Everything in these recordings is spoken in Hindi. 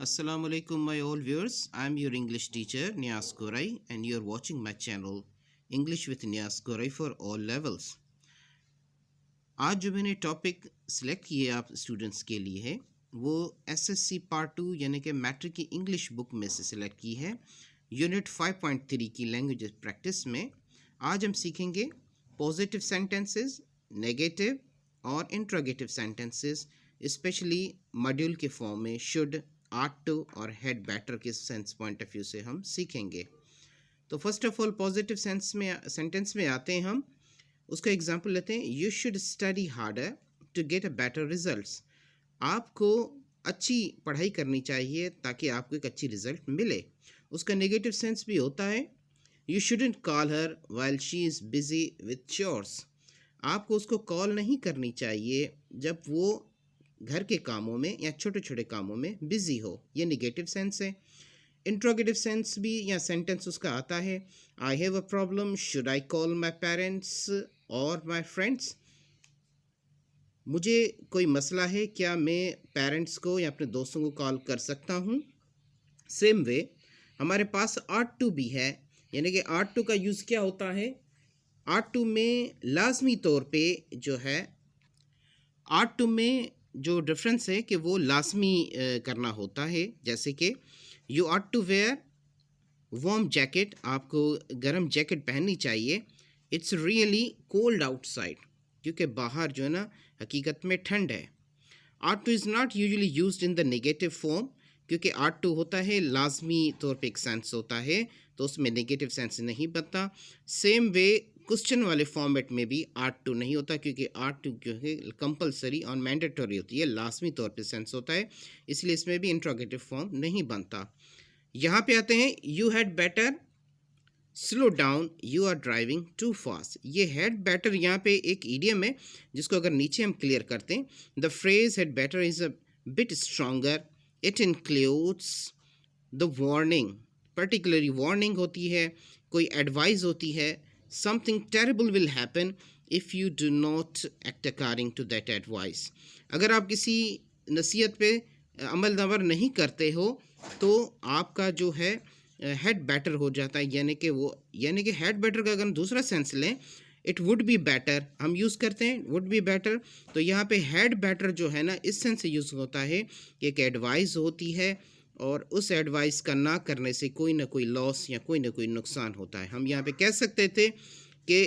Assalamu alaikum my all viewers. I am your English teacher Niaz Gorai and you are watching my channel English with Niaz Gorai for all levels. आज जो मैंने टॉपिक सिलेक्ट किए आप स्टूडेंट्स के लिए है वो एसएससी पार्ट 2 यानी कि मैट्रिक की इंग्लिश बुक में से सिलेक्ट की है। यूनिट 5.3 की लैंग्वेज प्रैक्टिस में आज हम सीखेंगे पॉजिटिव सेंटेंसेस, नेगेटिव और इंट्रोगेटिव सेंटेंसेस, स्पेशली मॉड्यूल के फॉर्म में शुड, आर्ट टू और हेड बेटर के सेंस पॉइंट ऑफ व्यू से हम सीखेंगे। तो first of all positive sentence में आते हैं हम। उसका एग्जांपल लेते हैं, you should study harder to get a better results. आपको अच्छी पढ़ाई करनी चाहिए ताकि आपको एक अच्छी रिजल्ट मिले। उसका नेगेटिव सेंस भी होता है, you shouldn't call her while she is busy with chores. आपको उसको कॉल नहीं करनी चाहिए जब वो घर के कामों में या छोटे छोटे कामों में बिजी हो। ये नेगेटिव सेंस है। इंट्रोगेटिव सेंस भी या सेंटेंस उसका आता है, I have a problem, should I call my parents और माई फ्रेंड्स। मुझे कोई मसला है, क्या मैं पेरेंट्स को या अपने दोस्तों को कॉल कर सकता हूँ। सेम वे हमारे पास आर्ट टू भी है, यानी कि आर्ट टू का यूज़ क्या होता है। आर्ट टू में लाजमी तौर पे जो है, आर्ट टू में जो डिफरेंस है कि वो लाजमी करना होता है। जैसे कि you ought to wear warm jacket, आपको गर्म जैकेट पहननी चाहिए। इट्स रियली कोल्ड आउटसाइड, क्योंकि बाहर जो है ना हकीकत में ठंड है। Art two is not usually used in the negative form, क्योंकि आर्ट टू होता है लाजमी तौर पे एक सेंस होता है, तो उसमें नेगेटिव सेंस नहीं बनता। सेम वे क्वेश्चन वाले फॉर्मेट में भी आर्ट टू नहीं होता, क्योंकि आर्ट टू जो है कंपलसरी और मैंडेटरी होती है, लाजमी तौर पे सेंस होता है, इसलिए इसमें भी इंट्रोगेटिव फॉर्म नहीं बनता। यहाँ पे आते हैं, you had better slow down, you are driving too fast. ये हैड बेटर यहाँ पे एक ईडियम है जिसको अगर नीचे हम क्लियर करते हैं, the phrase had better is a bit stronger, it includes the warning. Particularly warning होती है, कोई एडवाइस होती है, something terrible will happen if you do not act according to that advice. अगर आप किसी नसीहत पे अमल दवर नहीं करते हो तो आपका जो है हेड बेटर हो जाता है। यानी कि हेड बेटर का अगर हम दूसरा सेंस लें, इट वुड बी बेटर हम यूज़ करते हैं, वुड बी बेटर। तो यहाँ पे हेड बेटर जो है ना इस सेंस से यूज़ होता है कि एक एडवाइस होती है और उस एडवाइस का ना करने से कोई ना कोई लॉस या कोई ना कोई नुकसान होता है। हम यहाँ पे कह सकते थे कि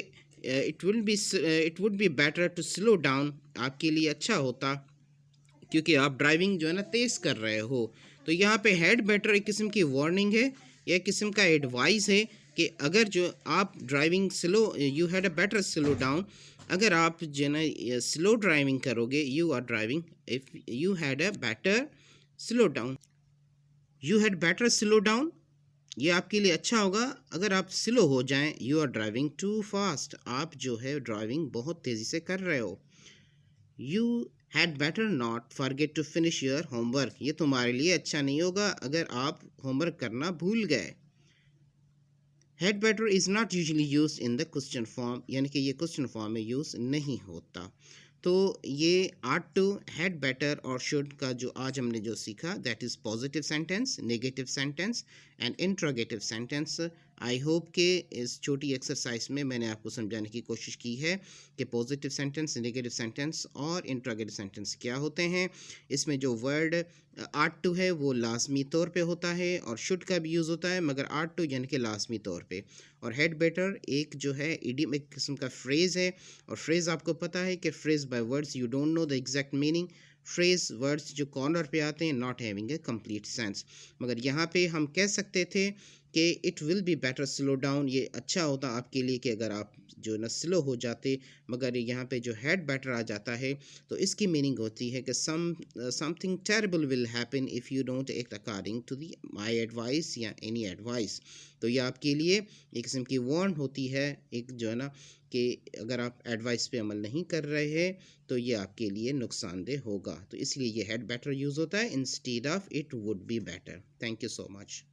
it would be better to slow down, आपके लिए अच्छा होता क्योंकि आप ड्राइविंग जो है ना तेज़ कर रहे हो। तो यहाँ पे हेड बेटर एक किस्म की वार्निंग है, एक किस्म का एडवाइस है कि अगर जो आप driving slow, you had a better slow down, अगर आप जो ना स्लो ड्राइविंग करोगे, you are driving, if you had a better slow down, you had better slow down, ये आपके लिए अच्छा होगा अगर आप स्लो हो जाएं। You are driving too fast, आप जो है ड्राइविंग बहुत तेज़ी से कर रहे हो। You had better not forget to finish your homework, ये तुम्हारे लिए अच्छा नहीं होगा अगर आप होमवर्क करना भूल गए। Had better is not usually use in the question form, यानी कि ये क्वेश्चन फॉर्म में यूज़ नहीं होता। तो ये आर्ट टू, हैड बेटर और शुड का जो आज हमने जो सीखा, that is positive sentence, negative sentence and interrogative sentence. I hope कि इस छोटी एक्सरसाइज में मैंने आपको समझाने की कोशिश की है कि पॉजिटिव सेंटेंस, नेगेटिव सेंटेंस और इंट्रोगेटिव सेंटेंस क्या होते हैं। इसमें जो वर्ड आर्ट टू है वो लाजमी तौर पे होता है और शुड का भी यूज़ होता है, मगर आर्ट टू यानी कि लाजमी तौर पे। और हेड बेटर एक जो है इडियम, एक किस्म का फ्रेज़ है, और फ्रेज़ आपको पता है कि phrase by words you don't know the exact meaning. Phrase words जो कॉर्नर पे आते हैं, not having a complete sense. मगर यहाँ पे हम कह सकते थे कि it will be better slow down, ये अच्छा होता आपके लिए कि अगर आप जो ना स्लो हो जाते। मगर यहाँ पे जो हेड बेटर आ जाता है तो इसकी मीनिंग होती है कि something terrible will happen if you don't act according to the my advice या एनी एडवाइस। तो ये आपके लिए एक किस्म की वार्न होती है, एक जो है ना कि अगर आप एडवाइस पे अमल नहीं कर रहे हैं तो ये आपके लिए नुकसानदेह होगा। तो इसलिए ये हेड बेटर यूज़ होता है instead of it would be better. Thank you so much.